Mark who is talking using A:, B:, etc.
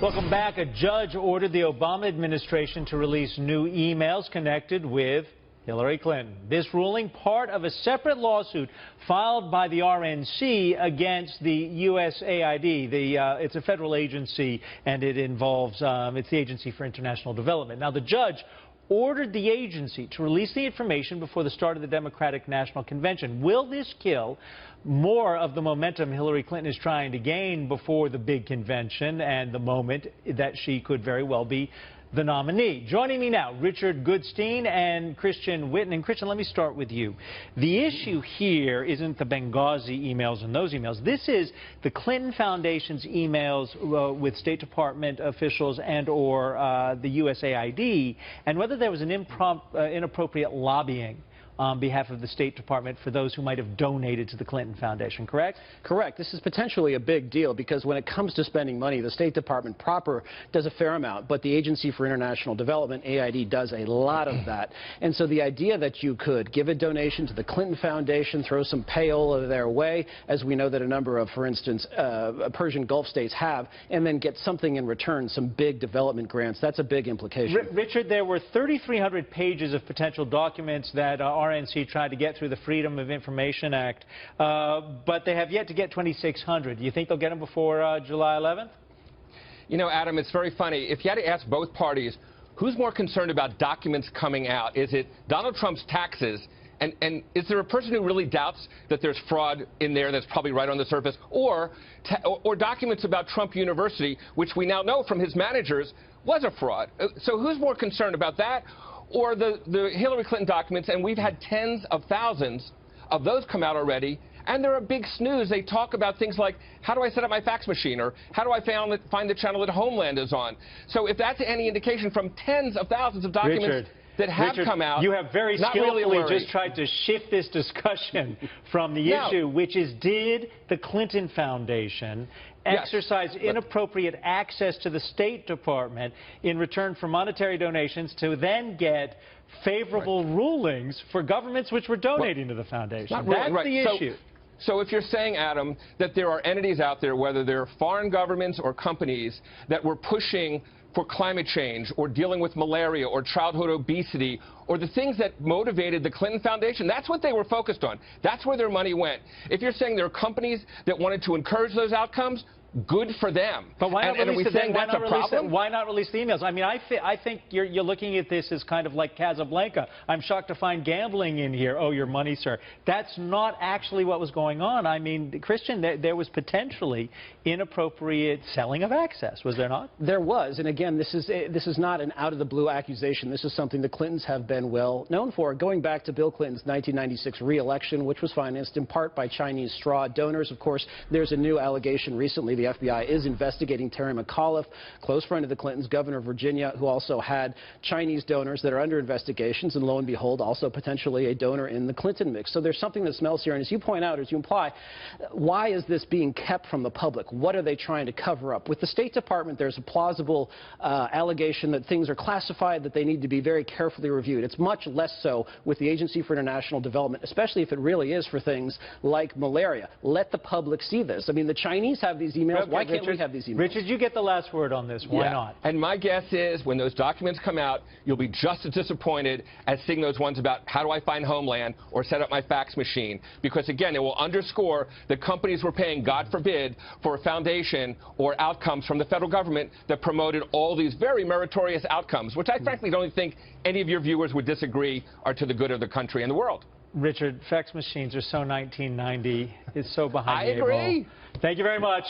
A: Welcome back. A judge ordered the Obama administration to release new emails connected with Hillary Clinton. This ruling, part of a separate lawsuit filed by the RNC against the USAID. It's a federal agency, and it involves, it's the Agency for International Development. Now, the judge ordered the agency to release the information before the start of the Democratic National Convention. Will this kill more of the momentum Hillary Clinton is trying to gain before the big convention and the moment that she could very well be the nominee? Joining me now, Richard Goodstein and Christian Witten. And Christian, let me start with you. The issue here isn't the Benghazi emails and those emails. This is the Clinton Foundation's emails with State Department officials and or the USAID, and whether there was an inappropriate lobbying on behalf of the State Department for those who might have donated to the Clinton Foundation, correct?
B: Correct. This is potentially a big deal because when it comes to spending money, the State Department proper does a fair amount, but the Agency for International Development, AID, does a lot of that. And so the idea that you could give a donation to the Clinton Foundation, throw some payola their way, as we know that a number of, for instance, Persian Gulf states have, and then get something in return, some big development grants, that's a big implication.
A: Richard, there were 3,300 pages of potential documents that RNC tried to get through the Freedom of Information Act, but they have yet to get 2,600. Do you think they'll get them before July 11th?
C: You know, Adam, it's very funny. If you had to ask both parties, who's more concerned about documents coming out? Is it Donald Trump's taxes? And is there a person who really doubts that there's fraud in there that's probably right on the surface? Or documents about Trump University, which we now know from his managers was a fraud? So who's more concerned about that? Or the Hillary Clinton documents? And we've had tens of thousands of those come out already, and they're a big snooze. They talk about things like, how do I set up my fax machine, or how do I find the channel that Homeland is on? So if that's any indication from tens of thousands of documents that have come out,
A: you have very skillfully just tried to shift this discussion from the issue, which is, did the Clinton Foundation exercise inappropriate access to the State Department in return for monetary donations to then get favorable rulings for governments which were donating to the foundation? That's the issue.
C: So if you're saying, Adam, that there are entities out there, whether they're foreign governments or companies, that were pushing for climate change or dealing with malaria or childhood obesity or the things that motivated the Clinton Foundation, that's what they were focused on. That's where their money went. If you're saying there are companies that wanted to encourage those outcomes, good for them.
A: But why not release why not release the emails? I mean, I think you're looking at this as kind of like Casablanca. I'm shocked to find gambling in here. Oh, your money, sir. That's not actually what was going on. I mean, Christian, there was potentially inappropriate selling of access, was there not?
B: There was, and again, this is not an out-of-the-blue accusation. This is something the Clintons have been well known for, going back to Bill Clinton's 1996 re-election, which was financed in part by Chinese straw donors. Of course, there's a new allegation recently. The FBI is investigating Terry McAuliffe, close friend of the Clintons, governor of Virginia, who also had Chinese donors that are under investigations, and lo and behold, also potentially a donor in the Clinton mix. So there's something that smells here, and as you point out, as you imply, why is this being kept from the public? What are they trying to cover up? With the State Department, there's a plausible allegation that things are classified, that they need to be very carefully reviewed. It's much less so with the Agency for International Development, especially if it really is for things like malaria. Let the public see this. I mean, the Chinese have these emails. Why can't we have these emails?
A: Richard, you get the last word on this. Why not?
C: And my guess is when those documents come out, you'll be just as disappointed as seeing those ones about how do I find Homeland or set up my fax machine. Because, again, it will underscore that companies were paying, God forbid, for a foundation or outcomes from the federal government that promoted all these very meritorious outcomes, which I frankly don't think any of your viewers would disagree are to the good of the country and the world.
A: Richard, fax machines are so 1990. It's so behind the
C: I agree.
A: Thank you very much.